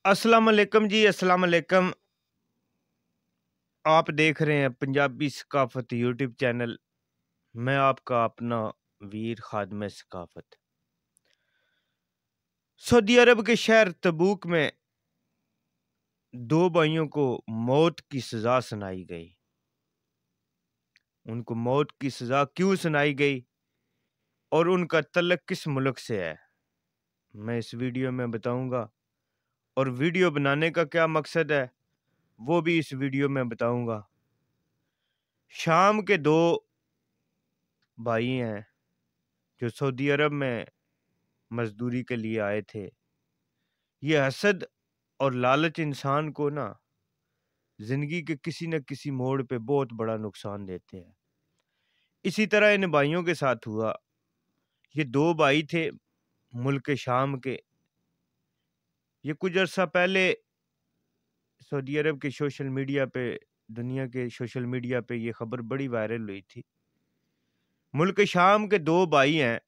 अस्सलाम वालेकुम जी, अस्सलाम वालेकुम। आप देख रहे हैं पंजाबी सकाफत यूट्यूब चैनल। मैं आपका अपना वीर खादम सकाफत। सऊदी अरब के शहर तबूक में दो भाइयों को मौत की सज़ा सुनाई गई। उनको मौत की सज़ा क्यों सुनाई गई और उनका तल्लक किस मुल्क से है, मैं इस वीडियो में बताऊंगा। और वीडियो बनाने का क्या मकसद है वो भी इस वीडियो में बताऊंगा। शाम के दो भाई हैं जो सऊदी अरब में मजदूरी के लिए आए थे। ये हसद और लालच इंसान को ना जिंदगी के किसी न किसी मोड़ पे बहुत बड़ा नुकसान देते हैं। इसी तरह इन भाइयों के साथ हुआ। ये दो भाई थे मुल्क शाम के। ये कुछ अर्सा पहले सऊदी अरब के सोशल मीडिया पे, दुनिया के सोशल मीडिया पे ये खबर बड़ी वायरल हुई थी। मुल्क शाम के दो भाई हैं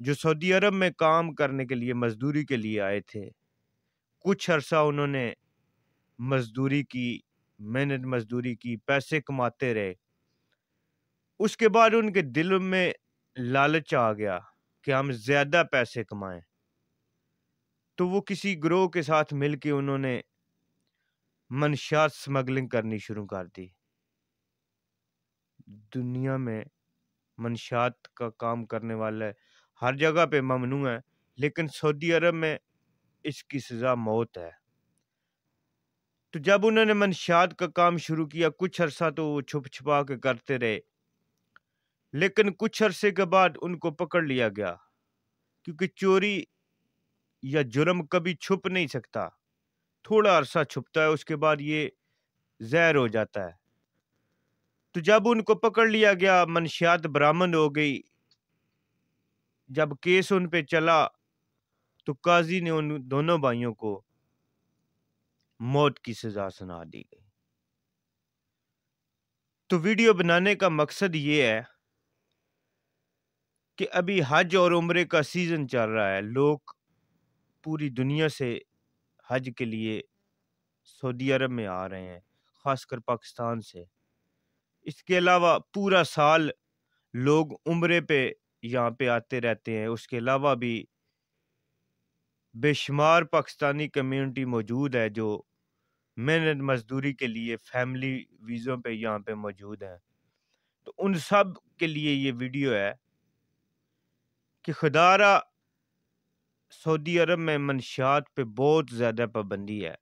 जो सऊदी अरब में काम करने के लिए, मजदूरी के लिए आए थे। कुछ अरसा उन्होंने मजदूरी की, मेहनत मजदूरी की, पैसे कमाते रहे। उसके बाद उनके दिल में लालच आ गया कि हम ज्यादा पैसे कमाएं। तो वो किसी ग्रोह के साथ मिलके उन्होंने मनशियात स्मगलिंग करनी शुरू कर दी। दुनिया में मनशियात का काम करने वाला हर जगह पे ममनू है, लेकिन सऊदी अरब में इसकी सजा मौत है। तो जब उन्होंने मनशियात का काम शुरू किया, कुछ अरसा तो वो छुप छुपा के करते रहे, लेकिन कुछ अरसे के बाद उनको पकड़ लिया गया। क्योंकि चोरी या जुर्म कभी छुप नहीं सकता, थोड़ा अरसा छुपता है, उसके बाद ये जहर हो जाता है। तो जब उनको पकड़ लिया गया, मनशियात बरामद हो गई, जब केस उन पे चला तो काजी ने उन दोनों भाइयों को मौत की सजा सुना दी गई। तो वीडियो बनाने का मकसद ये है कि अभी हज और उम्रे का सीजन चल रहा है। लोग पूरी दुनिया से हज के लिए सऊदी अरब में आ रहे हैं, खासकर पाकिस्तान से। इसके अलावा पूरा साल लोग उम्रे पे यहाँ पे आते रहते हैं। उसके अलावा भी बेशुमार पाकिस्तानी कम्युनिटी मौजूद है जो मेहनत मजदूरी के लिए फैमिली वीज़ों पे यहाँ पे मौजूद हैं। तो उन सब के लिए ये वीडियो है कि खुदारा सऊदी अरब में मनशियात पे बहुत ज़्यादा पाबंदी है,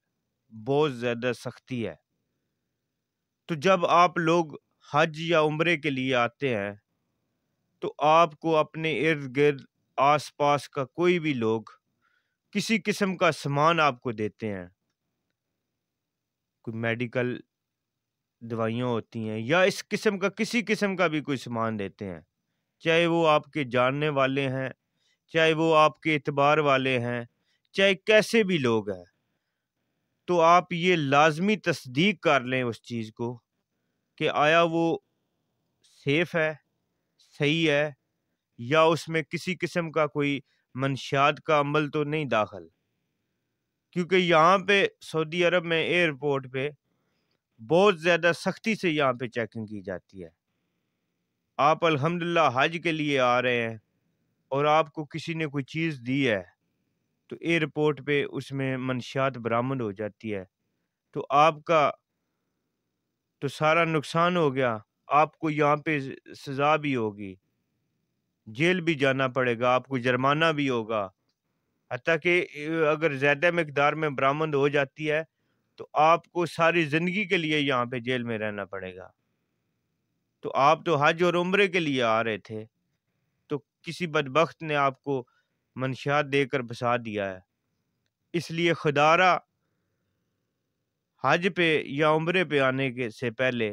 बहुत ज़्यादा सख्ती है। तो जब आप लोग हज या उम्रे के लिए आते हैं तो आपको अपने इर्द गिर्द आस पास का कोई भी लोग किसी किस्म का सामान आपको देते हैं। कोई मेडिकल दवाइयाँ होती हैं या इस किस्म का किसी किस्म का भी कोई सामान देते हैं, चाहे वो आपके जानने वाले हैं, चाहे वो आपके एतबार वाले हैं, चाहे कैसे भी लोग हैं। तो आप ये लाजमी तस्दीक कर लें उस चीज़ को कि आया वो सेफ है, सही है, या उसमें किसी किस्म का कोई मंशियात का अमल तो नहीं दाखिल। क्योंकि यहाँ पे सऊदी अरब में एयरपोर्ट पे बहुत ज़्यादा सख्ती से यहाँ पे चेकिंग की जाती है। आप अल्हम्दुलिल्लाह हज के लिए आ रहे हैं और आपको किसी ने कोई चीज़ दी है तो एयरपोर्ट पे उसमें मंशियात बरामद हो जाती है, तो आपका तो सारा नुकसान हो गया। आपको यहाँ पे सज़ा भी होगी, जेल भी जाना पड़ेगा, आपको जुर्माना भी होगा। हत्ता कि अगर ज़्यादा मिकदार में बरामद हो जाती है तो आपको सारी ज़िंदगी के लिए यहाँ पे जेल में रहना पड़ेगा। तो आप तो हज और उम्रे के लिए आ रहे थे, तो किसी बदबख्त ने आपको मंशियात देकर फंसा दिया है। इसलिए खुदारा हज पे या उम्रे पे आने के से पहले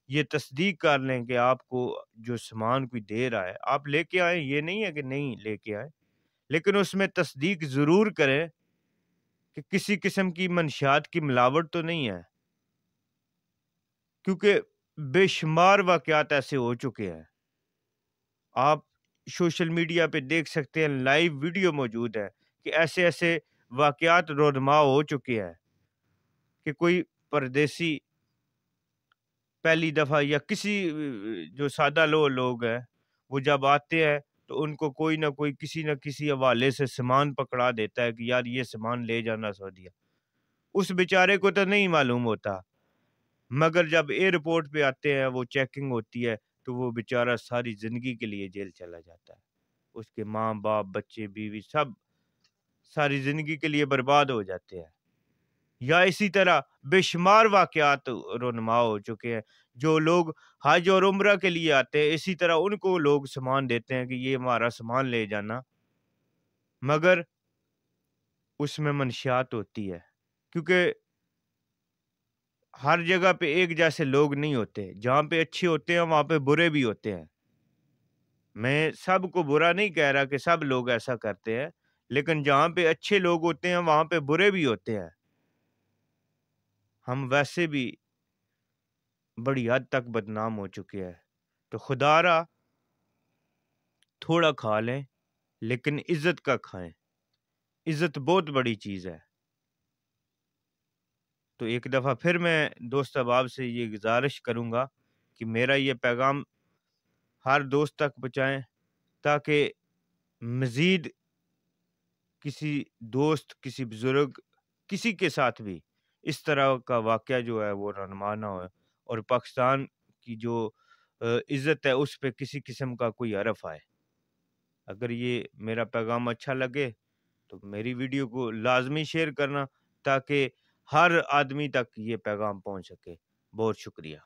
ये तस्दीक कर लें कि आपको जो सामान कोई दे रहा है आप लेके आए। ये नहीं है कि नहीं लेके आए, लेकिन उसमें तस्दीक ज़रूर करें कि किसी किस्म की मंशियात की मिलावट तो नहीं है। क्योंकि बेशुमार वाक़यात ऐसे हो चुके हैं। आप सोशल मीडिया पे देख सकते हैं, लाइव वीडियो मौजूद है कि ऐसे-ऐसे واقعات رونما ہو چکے ہیں کہ کوئی پردیسی پہلی دفعہ یا کسی جو سادہ لوگ ہیں وہ جب آتے ہیں تو ان کو کوئی نہ کسی حوالے سے سامان پکڑا دیتا ہے کہ یار یہ سامان لے جانا سعودیہ. اس بیچارے کو تو نہیں معلوم ہوتا، مگر جب ایئرپورٹ پہ آتے ہیں وہ چیکنگ ہوتی ہے تو وہ بیچارہ ساری زندگی کے لیے جیل چلا جاتا ہے. اس کے ماں باپ بچے بیوی سب ساری زندگی کے لیے برباد ہو جاتے ہیں. یا اسی طرح بے شمار واقعات رونما ہو چکے ہیں. جو لوگ حج اور عمرہ کے لیے آتے ہیں اسی طرح ان کو لوگ سامان دیتے ہیں کہ یہ ہمارا سامان لے جانا، مگر اس میں منشیات ہوتی ہے کیونکہ ہر جگہ پہ ایک جیسے لوگ نہیں ہوتے. جہاں پہ اچھے ہوتے ہیں وہاں پہ برے بھی ہوتے ہیں. میں سب کو برا نہیں کہہ رہا کہ سب لوگ ایسا کرتے ہیں، لیکن جہاں پہ اچھے لوگ ہوتے ہیں وہاں پہ برے بھی ہوتے ہیں. ہم ویسے بھی بڑی حد تک بدنام ہو چکے ہیں، تو خدا را تھوڑا کھا لیں لیکن عزت کا کھائیں. عزت بہت بڑی چیز ہے. تو ایک دفعہ پھر میں دوست احباب سے یہ گزارش کروں گا کہ میرا یہ پیغام ہر دوست تک پہنچائیں تاکہ مزید کسی دوست کسی بزرگ کسی کے ساتھ بھی اس طرح کا واقعہ جو ہے وہ رونما نہ ہو اور پاکستان کی جو عزت ہے اس پہ کسی قسم کا کوئی حرف آئے. اگر یہ میرا پیغام اچھا لگے تو میری ویڈیو کو لازمی شیئر کرنا تاکہ ہر آدمی تک یہ پیغام پہنچ سکے. بہت شکریہ.